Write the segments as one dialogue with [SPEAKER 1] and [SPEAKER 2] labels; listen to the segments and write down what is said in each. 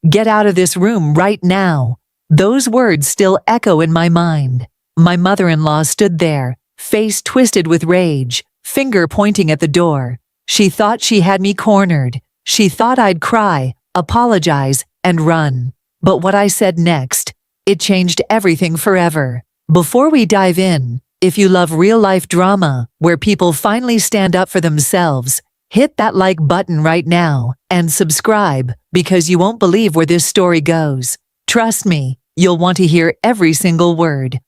[SPEAKER 1] Get out of this room right now." Those words still echo in my mind. My mother-in-law stood there, face twisted with rage, finger pointing at the door. She thought she had me cornered. She thought I'd cry, apologize, and run. But what I said next, it changed everything forever. Before we dive in, if you love real-life drama, where people finally stand up for themselves, hit that like button right now, and subscribe, because you won't believe where this story goes. Trust me, you'll want to hear every single word.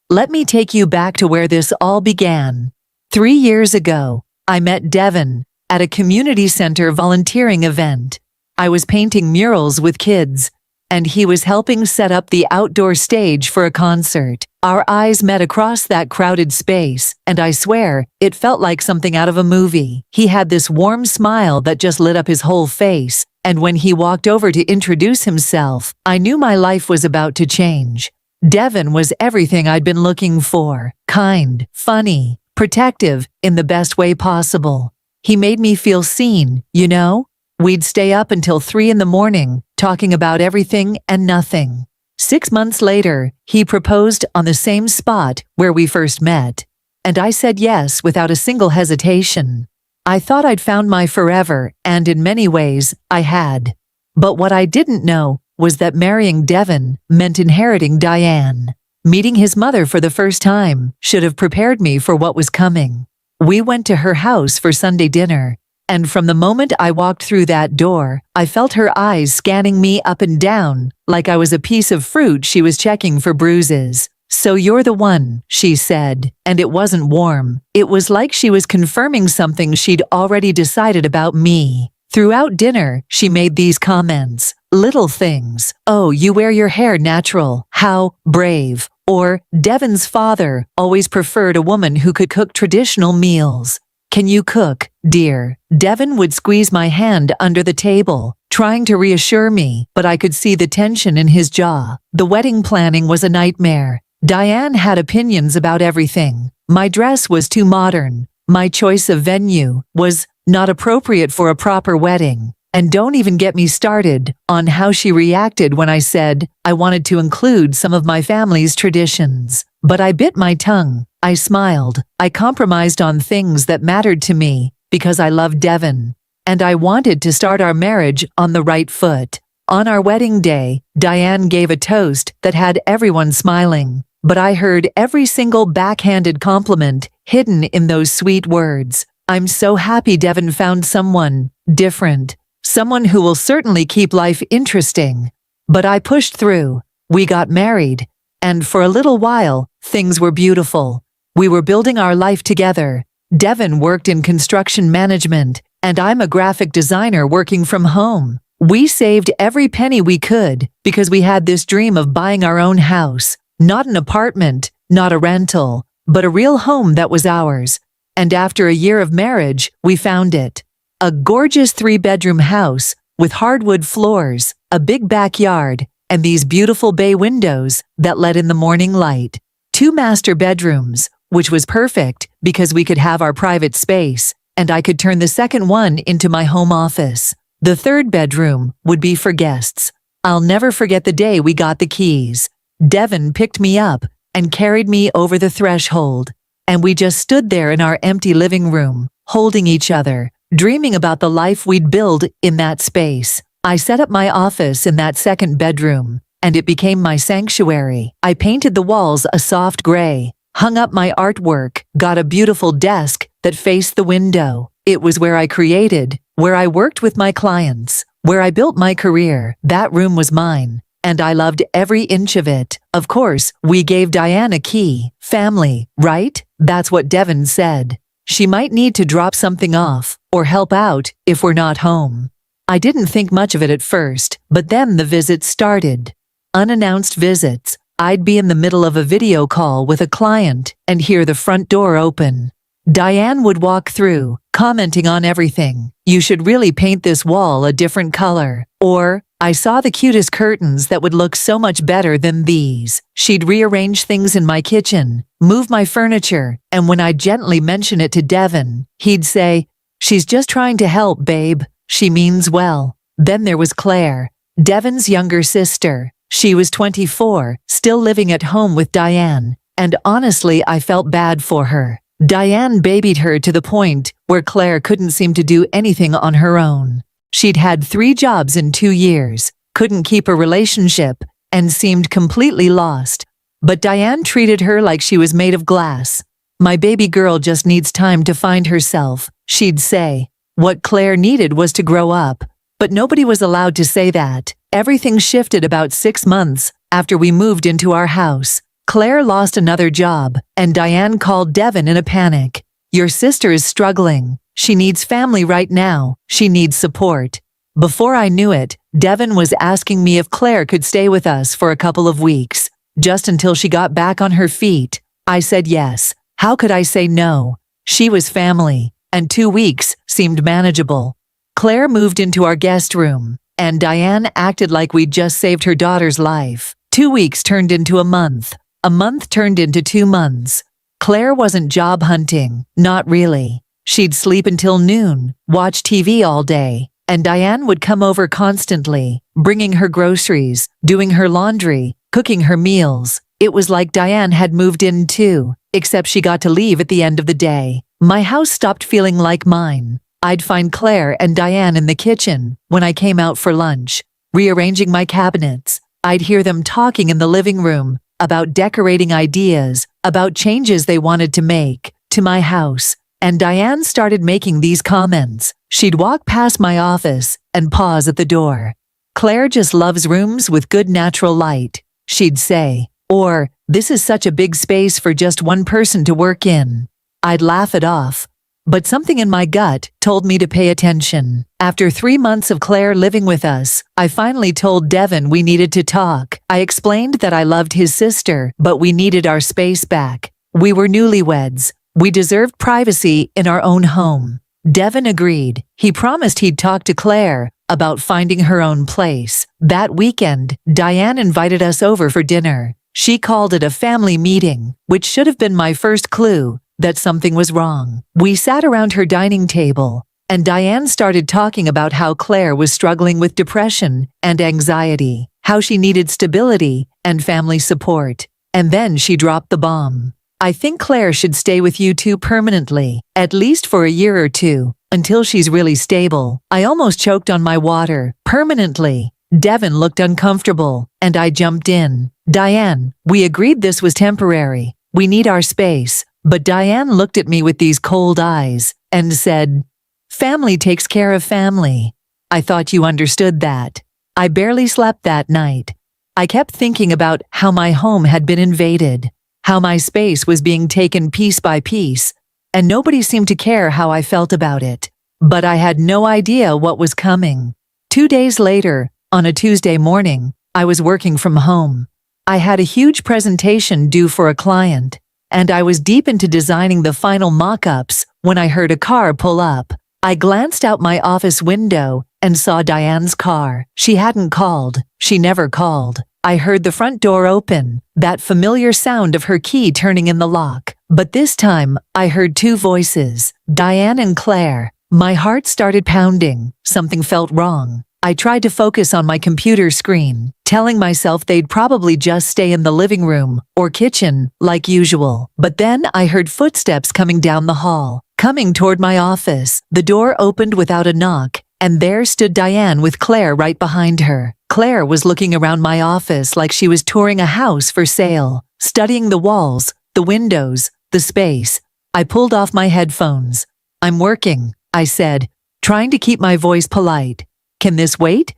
[SPEAKER 1] Let me take you back to where this all began. 3 years ago, I met Devin at a community center volunteering event. I was painting murals with kids, and he was helping set up the outdoor stage for a concert. Our eyes met across that crowded space, and I swear, it felt like something out of a movie. He had this warm smile that just lit up his whole face, and when he walked over to introduce himself, I knew my life was about to change. Devin was everything I'd been looking for: kind, funny, protective, in the best way possible. He made me feel seen, you know? We'd stay up until 3 in the morning, talking about everything and nothing. 6 months later, he proposed on the same spot where we first met. And I said yes without a single hesitation. I thought I'd found my forever, and in many ways, I had. But what I didn't know was that marrying Devin meant inheriting Diane. Meeting his mother for the first time should have prepared me for what was coming. We went to her house for Sunday dinner, and from the moment I walked through that door, I felt her eyes scanning me up and down, like I was a piece of fruit she was checking for bruises. "So you're the one," she said, and it wasn't warm. It was like she was confirming something she'd already decided about me. Throughout dinner, she made these comments. Little things. "Oh, you wear your hair natural. How brave." Or, "Devin's father always preferred a woman who could cook traditional meals. Can you cook, dear?" Devin would squeeze my hand under the table, trying to reassure me, but I could see the tension in his jaw. The wedding planning was a nightmare. Diane had opinions about everything. My dress was too modern. My choice of venue was not appropriate for a proper wedding. And don't even get me started on how she reacted when I said I wanted to include some of my family's traditions. But I bit my tongue. I smiled. I compromised on things that mattered to me because I loved Devin. And I wanted to start our marriage on the right foot. On our wedding day, Diane gave a toast that had everyone smiling. But I heard every single backhanded compliment hidden in those sweet words. "I'm so happy Devin found someone different. Someone who will certainly keep life interesting." But I pushed through. We got married. And for a little while, things were beautiful. We were building our life together. Devin worked in construction management, and I'm a graphic designer working from home. We saved every penny we could because we had this dream of buying our own house. Not an apartment, not a rental, but a real home that was ours. And after a year of marriage, we found it. A gorgeous 3-bedroom house with hardwood floors, a big backyard, and these beautiful bay windows that let in the morning light. 2 master bedrooms, which was perfect because we could have our private space, and I could turn the second one into my home office. The 3rd bedroom would be for guests. I'll never forget the day we got the keys. Devin picked me up and carried me over the threshold, and we just stood there in our empty living room, holding each other, dreaming about the life we'd build in that space. I set up my office in that 2nd bedroom, and it became my sanctuary. I painted the walls a soft gray, hung up my artwork, got a beautiful desk that faced the window. It was where I created, where I worked with my clients, where I built my career. That room was mine, and I loved every inch of it. Of course, we gave Diane a key. Family, right? That's what Devin said. She might need to drop something off or help out if we're not home. I didn't think much of it at first, but then the visits started. Unannounced visits. I'd be in the middle of a video call with a client and hear the front door open. Diane would walk through, commenting on everything. "You should really paint this wall a different color." Or, "I saw the cutest curtains that would look so much better than these." She'd rearrange things in my kitchen, move my furniture, and when I'd gently mention it to Devin, he'd say, "She's just trying to help, babe. She means well." Then there was Claire. Devon's younger sister. She was 24, still living at home with Diane, and honestly I felt bad for her. Diane babied her to the point where Claire couldn't seem to do anything on her own. She'd had 3 jobs in 2 years, couldn't keep a relationship, and seemed completely lost. But Diane treated her like she was made of glass. "My baby girl just needs time to find herself," she'd say. What Claire needed was to grow up. But nobody was allowed to say that. Everything shifted about 6 months after we moved into our house. Claire lost another job, and Diane called Devon in a panic. "Your sister is struggling. She needs family right now. She needs support." Before I knew it, Devon was asking me if Claire could stay with us for a couple of weeks, just until she got back on her feet. I said yes. How could I say no? She was family, and 2 weeks seemed manageable. Claire moved into our guest room, and Diane acted like we'd just saved her daughter's life. 2 weeks turned into a month. A month turned into 2 months. Claire wasn't job hunting, not really. She'd sleep until noon, watch TV all day, and Diane would come over constantly, bringing her groceries, doing her laundry, cooking her meals. It was like Diane had moved in too, except she got to leave at the end of the day. My house stopped feeling like mine. I'd find Claire and Diane in the kitchen when I came out for lunch, rearranging my cabinets. I'd hear them talking in the living room about decorating ideas, about changes they wanted to make to my house. And Diane started making these comments. She'd walk past my office and pause at the door. "Claire just loves rooms with good natural light," she'd say. Or, "This is such a big space for just one person to work in." I'd laugh it off. But something in my gut told me to pay attention. After 3 months of Claire living with us, I finally told Devon we needed to talk. I explained that I loved his sister, but we needed our space back. We were newlyweds. We deserved privacy in our own home. Devon agreed. He promised he'd talk to Claire about finding her own place. That weekend, Diane invited us over for dinner. She called it a family meeting, which should have been my first clue that something was wrong. We sat around her dining table, and Diane started talking about how Claire was struggling with depression and anxiety, how she needed stability and family support. And then she dropped the bomb. "I think Claire should stay with you two permanently, at least for a year or 2, until she's really stable." I almost choked on my water. Permanently. Devon looked uncomfortable, and I jumped in. "Diane, we agreed this was temporary. We need our space." But Diane looked at me with these cold eyes and said, "Family takes care of family. I thought you understood that." I barely slept that night. I kept thinking about how my home had been invaded, how my space was being taken piece by piece, and nobody seemed to care how I felt about it. But I had no idea what was coming. 2 days later, on a Tuesday morning, I was working from home. I had a huge presentation due for a client, and I was deep into designing the final mock-ups when I heard a car pull up. I glanced out my office window and saw Diane's car. She hadn't called. She never called. I heard the front door open, that familiar sound of her key turning in the lock. But this time, I heard 2 voices, Diane and Claire. My heart started pounding. Something felt wrong. I tried to focus on my computer screen, telling myself they'd probably just stay in the living room or kitchen like usual. But then I heard footsteps coming down the hall, coming toward my office. The door opened without a knock, and there stood Diane with Claire right behind her. Claire was looking around my office like she was touring a house for sale, studying the walls, the windows, the space. I pulled off my headphones. "I'm working," I said, trying to keep my voice polite. "Can this wait?"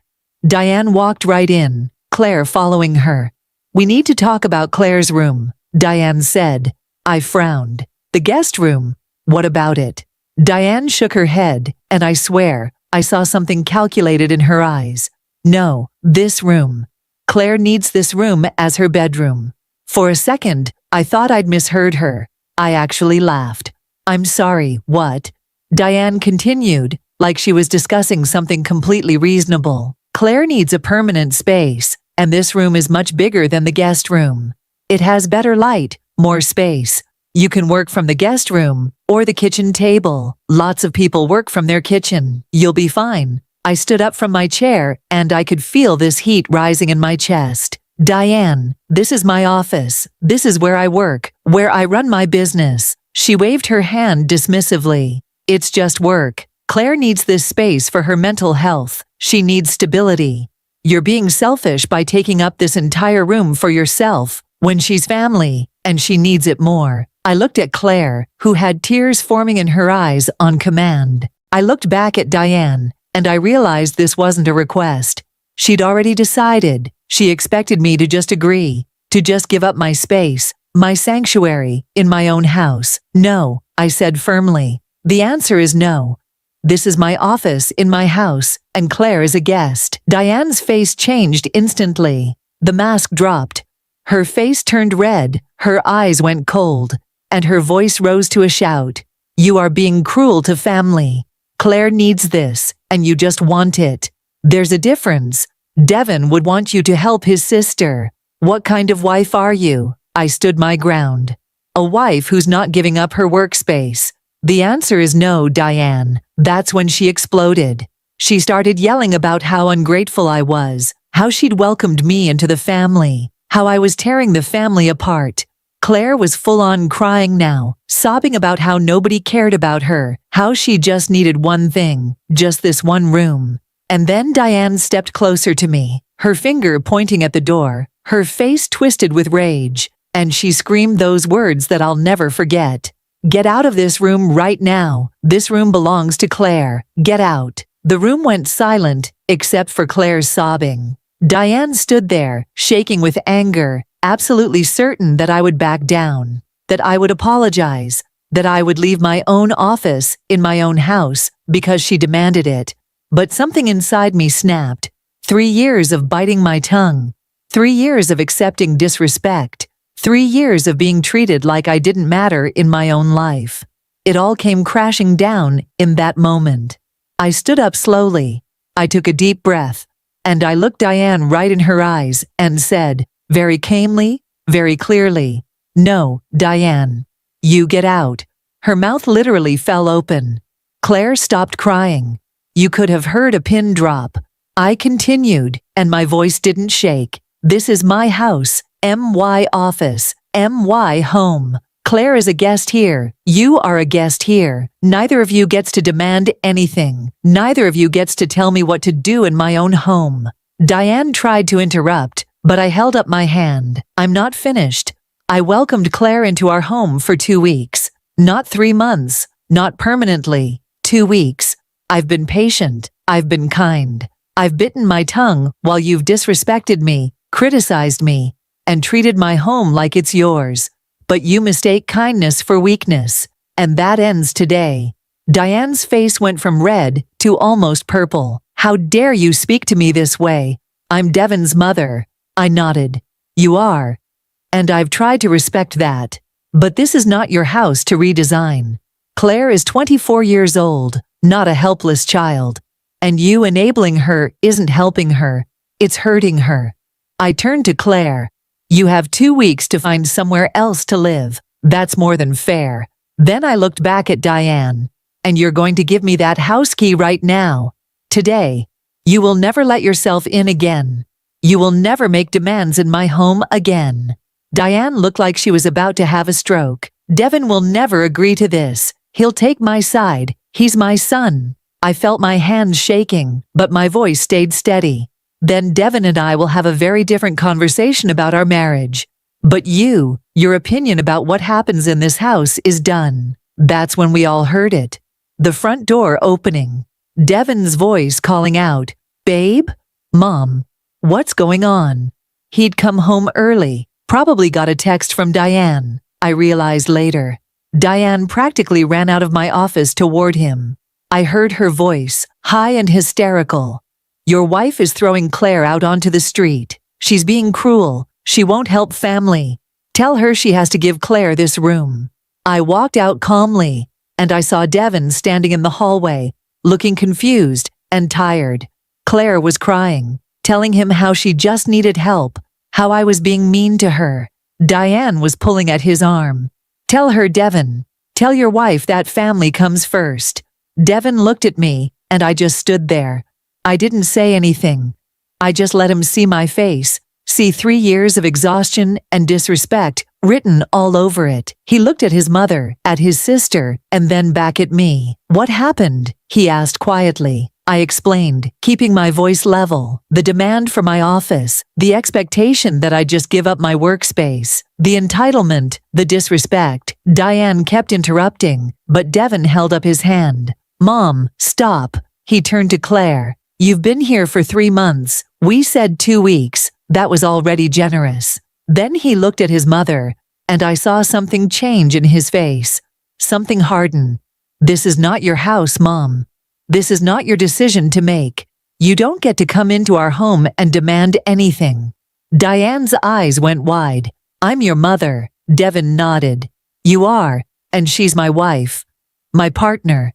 [SPEAKER 1] Diane walked right in, Claire following her. "We need to talk about Claire's room," Diane said. I frowned. "The guest room? What about it?" Diane shook her head, and I swear, I saw something calculated in her eyes. "No, this room. Claire needs this room as her bedroom." For a second, I thought I'd misheard her. I actually laughed. "I'm sorry, what?" Diane continued, like she was discussing something completely reasonable. "Claire needs a permanent space, and this room is much bigger than the guest room. It has better light, more space. You can work from the guest room or the kitchen table. Lots of people work from their kitchen. You'll be fine." I stood up from my chair, and I could feel this heat rising in my chest. Diane, this is my office. This is where I work, where I run my business. She waved her hand dismissively. It's just work. Claire needs this space for her mental health. She needs stability. You're being selfish by taking up this entire room for yourself when she's family, and she needs it more. I looked at Claire, who had tears forming in her eyes on command. I looked back at Diane, and I realized this wasn't a request. She'd already decided. She expected me to just agree, to just give up my space, my sanctuary, in my own house. No, I said firmly. The answer is no. This is my office in my house, and Claire is a guest. Diane's face changed instantly. The mask dropped. Her face turned red, her eyes went cold, and her voice rose to a shout. You are being cruel to family. Claire needs this, and you just want it. There's a difference. Devin would want you to help his sister. What kind of wife are you? I stood my ground. A wife who's not giving up her workspace. The answer is no, Diane. That's when she exploded. She started yelling about how ungrateful I was, how she'd welcomed me into the family, how I was tearing the family apart. Claire was full-on crying now, sobbing about how nobody cared about her, how she just needed one thing, just this one room. And then Diane stepped closer to me, her finger pointing at the door, her face twisted with rage, and she screamed those words that I'll never forget. Get out of this room right now. This room belongs to Claire. Get out. The room went silent, except for Claire's sobbing. Diane stood there, shaking with anger, absolutely certain that I would back down, that I would apologize, that I would leave my own office in my own house because she demanded it. But something inside me snapped. 3 years of biting my tongue. 3 years of accepting disrespect. 3 years of being treated like I didn't matter in my own life. It all came crashing down in that moment. I stood up slowly. I took a deep breath, and I looked Diane right in her eyes and said, very calmly, very clearly, no, Diane. You get out. Her mouth literally fell open. Claire stopped crying. You could have heard a pin drop. I continued, and my voice didn't shake. This is my house, my office, my home. Claire is a guest here. You are a guest here. Neither of you gets to demand anything. Neither of you gets to tell me what to do in my own home. Diane tried to interrupt, but I held up my hand. I'm not finished. I welcomed Claire into our home for 2 weeks. Not 3 months. Not permanently. 2 weeks. I've been patient. I've been kind. I've bitten my tongue while you've disrespected me, criticized me, and treated my home like it's yours. But you mistake kindness for weakness, and that ends today. Diane's face went from red to almost purple. How dare you speak to me this way? I'm Devin's mother. I nodded. You are. And I've tried to respect that. But this is not your house to redesign. Claire is 24 years old, not a helpless child. And you enabling her isn't helping her. It's hurting her. I turned to Claire. You have 2 weeks to find somewhere else to live. That's more than fair. Then I looked back at Diane. And you're going to give me that house key right now. Today. You will never let yourself in again. You will never make demands in my home again. Diane looked like she was about to have a stroke. Devin will never agree to this. He'll take my side. He's my son. I felt my hands shaking, but my voice stayed steady. Then Devin and I will have a very different conversation about our marriage. But your opinion about what happens in this house is done. That's when we all heard it. The front door opening. Devin's voice calling out, Babe? Mom? What's going on? He'd come home early, probably got a text from Diane, I realized later. Diane practically ran out of my office toward him. I heard her voice, high and hysterical. Your wife is throwing Claire out onto the street. She's being cruel. She won't help family. Tell her she has to give Claire this room. I walked out calmly, and I saw Devin standing in the hallway, looking confused and tired. Claire was crying, telling him how she just needed help, how I was being mean to her. Diane was pulling at his arm. Tell her, Devin. Tell your wife that family comes first. Devin looked at me, and I just stood there. I didn't say anything. I just let him see my face, see 3 years of exhaustion and disrespect written all over it. He looked at his mother, at his sister, and then back at me. "What happened?" he asked quietly. I explained, keeping my voice level. The demand for my office, the expectation that I just give up my workspace, the entitlement, the disrespect. Diane kept interrupting, but Devin held up his hand. "Mom, stop." He turned to Claire. "You've been here for 3 months. We said 2 weeks. That was already generous." Then he looked at his mother, and I saw something change in his face. Something harden. "This is not your house, Mom. This is not your decision to make. You don't get to come into our home and demand anything." Diane's eyes went wide. "I'm your mother." Devin nodded. "You are, and she's my wife. My partner.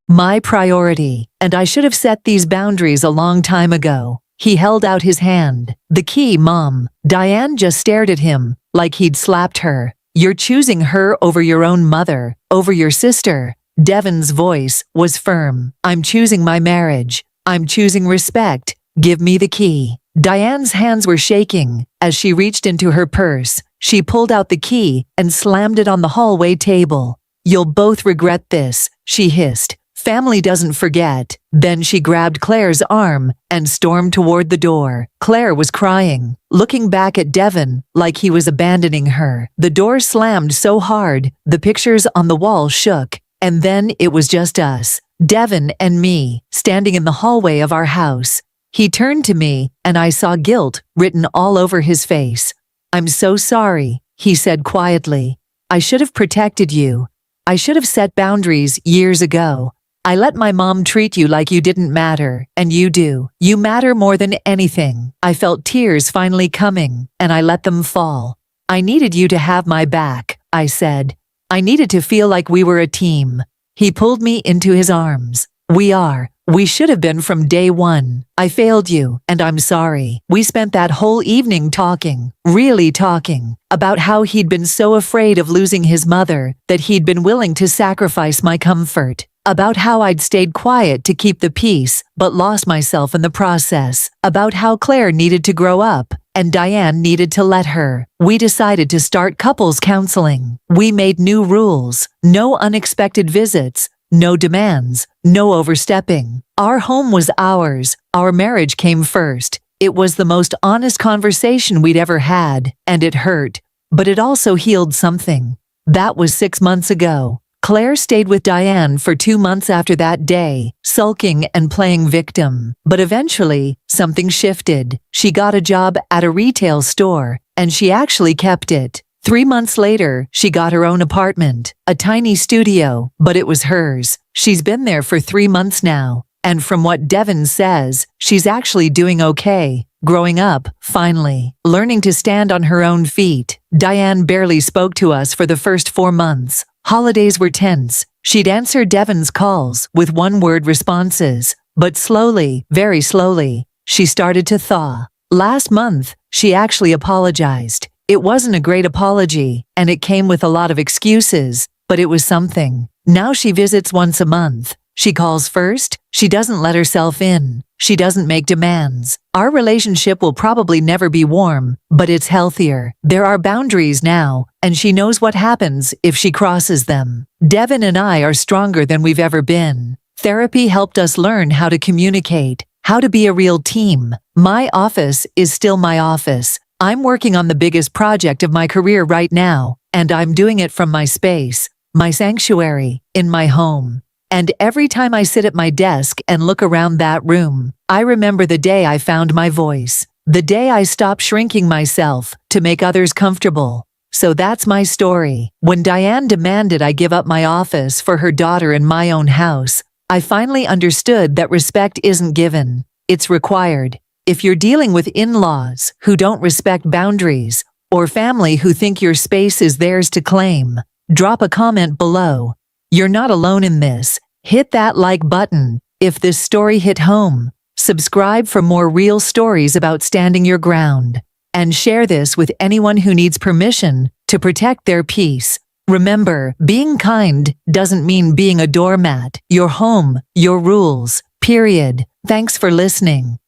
[SPEAKER 1] My priority. And I should have set these boundaries a long time ago." He held out his hand. "The key, Mom." Diane just stared at him, like he'd slapped her. "You're choosing her over your own mother, over your sister." Devin's voice was firm. "I'm choosing my marriage. I'm choosing respect. Give me the key." Diane's hands were shaking. As she reached into her purse, she pulled out the key and slammed it on the hallway table. "You'll both regret this," she hissed. "Family doesn't forget." Then she grabbed Claire's arm and stormed toward the door. Claire was crying, looking back at Devin like he was abandoning her. The door slammed so hard, the pictures on the wall shook. And then it was just us, Devin and me, standing in the hallway of our house. He turned to me, and I saw guilt written all over his face. "I'm so sorry," he said quietly. "I should have protected you. I should have set boundaries years ago. I let my mom treat you like you didn't matter, and you do. You matter more than anything." I felt tears finally coming, and I let them fall. "I needed you to have my back," I said. "I needed to feel like we were a team." He pulled me into his arms. We should have been from day one. I failed you, and I'm sorry." We spent that whole evening talking, really talking, about how he'd been so afraid of losing his mother that he'd been willing to sacrifice my comfort. About how I'd stayed quiet to keep the peace, but lost myself in the process. About how Claire needed to grow up, and Diane needed to let her. We decided to start couples counseling. We made new rules. No unexpected visits. No demands. No overstepping. Our home was ours. Our marriage came first. It was the most honest conversation we'd ever had, and it hurt. But it also healed something. That was 6 months ago. Claire stayed with Diane for 2 months after that day, sulking and playing victim. But eventually, something shifted. She got a job at a retail store, and she actually kept it. 3 months later, she got her own apartment, a tiny studio, but it was hers. She's been there for 3 months now, and from what Devin says, she's actually doing okay. Growing up, finally, learning to stand on her own feet. Diane barely spoke to us for the first 4 months. Holidays were tense. She'd answer Devin's calls with one-word responses, but slowly, very slowly, she started to thaw. Last month, she actually apologized. It wasn't a great apology, and it came with a lot of excuses, but it was something. Now she visits once a month. She calls first. She doesn't let herself in. She doesn't make demands. Our relationship will probably never be warm, but it's healthier. There are boundaries now, and she knows what happens if she crosses them. Devin and I are stronger than we've ever been. Therapy helped us learn how to communicate, how to be a real team. My office is still my office. I'm working on the biggest project of my career right now, and I'm doing it from my space, my sanctuary, in my home. And every time I sit at my desk and look around that room, I remember the day I found my voice, the day I stopped shrinking myself to make others comfortable. So that's my story. When Diane demanded I give up my office for her daughter in my own house, I finally understood that respect isn't given, it's required. If you're dealing with in-laws who don't respect boundaries, or family who think your space is theirs to claim, drop a comment below. You're not alone in this. Hit that like button if this story hit home. Subscribe for more real stories about standing your ground. And share this with anyone who needs permission to protect their peace. Remember, being kind doesn't mean being a doormat. Your home, your rules, period. Thanks for listening.